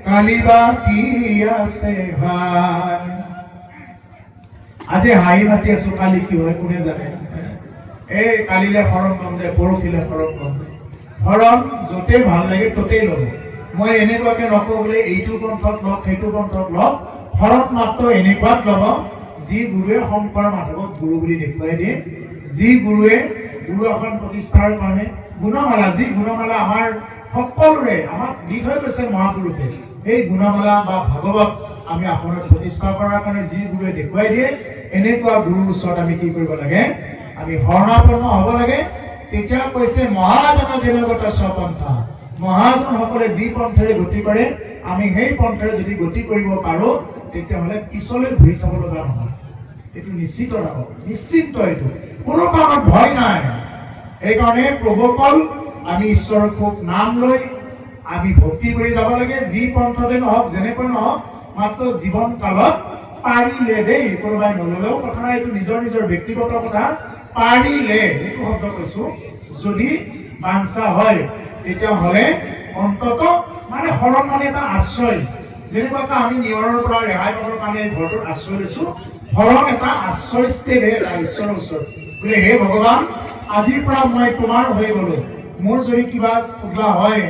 কালি বা কি আছে ভাই। আজি হাঁহি মাতি আছো, কালি কি হয় কোনে জানে? এই কালিলে শৰণ ল'ম দে, পৰহিলে শৰণ ল'ম দে। শৰণ য'তেই ভাল লাগে ত'তেই ল'ব। মই এনেকুৱাকে নকওঁ বোলে এইটো গ্ৰন্থত লওক সেইটো গ্ৰন্থত লওক। শৰণ মাত্ৰ এনেকুৱাত ল'ব যি গুৰুৱে শংকৰ মাধৱক গুৰু বুলি দেখুৱাই দিয়ে, যি গুৰুৱে গুৰু আসন প্ৰতিষ্ঠাৰ কাৰণে গুণমালা, যি গুণমালা আমাৰ সকলোৰে আমাক দি থৈ গৈছে মহাপুৰুষে, সেই গুণমালা বা ভাগৱত আমি আসনত প্ৰতিষ্ঠা কৰাৰ কাৰণে যি গুৰুৱে দেখুৱাই দিয়ে, এনেকুৱা গুৰুৰ ওচৰত আমি কি কৰিব লাগে? আমি শৰণাপন্ন হ'ব লাগে। তেতিয়া কৈছে মহাজন জনগত স্বপন্থা, মহাজনসকলে যি পন্থেৰে গতি কৰে, আমি সেই পন্থেৰে যদি গতি কৰিব পাৰো, তেতিয়াহ'লে পিছলৈ ঘূৰি চাব লগা নহয়। এইটো নিশ্চিত ৰাখক, নিশ্চিত। এইটো কোনো কাৰণত ভয় নাই। সেইকাৰণে প্ৰভুসকল আমি ঈশ্বৰৰ খুব নাম লৈ আমি ভক্তি কৰি যাব লাগে, যি পন্থতে নহওক যেনেকৈ নহওক, মাত্ৰ জীৱন কালত পাৰিলে দেই, কোনোবাই নললেও কথা নাই, এইটো নিজৰ নিজৰ ব্যক্তিগত কথা, পাৰিলে এইটো শব্দ কৈছো, যদি বাঞ্ছা হয় তেতিয়াহ'লে অন্তত মানে শৰণ মানে এটা আশ্ৰয়, যেনেকুৱাকৈ আমি নিয়ৰৰ পৰা ৰেহাই পাবৰ কাৰণে ঘৰটোত আশ্ৰয় লৈছো, শৰণ এটা আশ্ৰয় স্থিৰ ঈশ্বৰৰ ওচৰত বোলে হে ভগৱান, আজিৰ পৰা মই তোমাৰ হৈ গলো, মোৰ যদি কিবা কিবা হয়,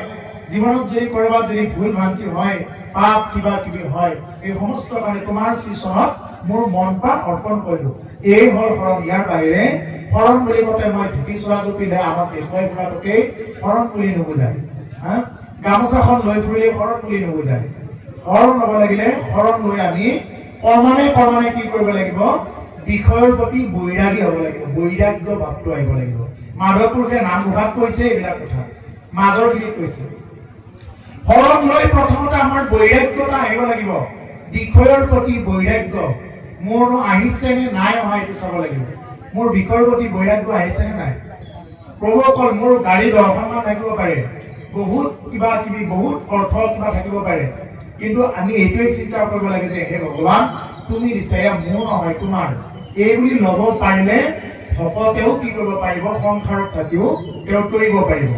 জীৱনত যদি কৰবাত যদি ভুল ভ্ৰান্তি হয়, পাপ কিবা কিবি হয়, এই সমস্ত মানে তোমাৰ শ্ৰীচৰণত মোৰ মন প্ৰাণ অৰ্পণ কৰিলো, এই হল শৰণ। ইয়াৰ বাহিৰে শৰণ বুলি কওঁতে মই ধুতি চোলাযোৰ পিন্ধে আমাক দেখুৱাই ফুৰাটোকেই শৰণ বুলি নুবুজায়, গামোচাখন লৈ ফুৰিলে শৰণ বুলি নুবুজায়। শৰণ ল'ব লাগিলে শৰণ লৈ আমি ক্ৰমানে কি কৰিব লাগিব, বিষয়ৰ প্ৰতি বৈৰাগী হ'ব লাগিব, বৈৰাগ্য ভাৱটো আহিব লাগিব। মাধৱ পুৰুষে নামঘোষাত কৈছে এইবিলাক কথা, মাজৰ খিনিত কৈছে। শৰণ লৈ প্ৰথমতে আমাৰ বৈৰাগ্যতা আহিব লাগিব, বিষয়ৰ প্ৰতি বৈৰাগ্য মোৰ আহিছে নে নাই অহা এইটো চাব লাগিব। মোৰ বিষয়ৰ প্ৰতি বৈৰাগ্য আহিছে নে নাই? প্ৰভুসকল, মোৰ গাড়ী 10খনমান থাকিব পাৰে, বহুত কিবা কিবি বহুত অৰ্থ কিবা থাকিব পাৰে, কিন্তু আমি এইটোৱে চিন্তা কৰিব লাগে যে হে ভগৱান, তুমি দিছা, এয়া মোৰ নহয় তোমাৰ, এই বুলি ল'ব পাৰিলে ভকতেও কি কৰিব পাৰিব, সংসাৰত থাকিও তেওঁ কৰিব পাৰিব।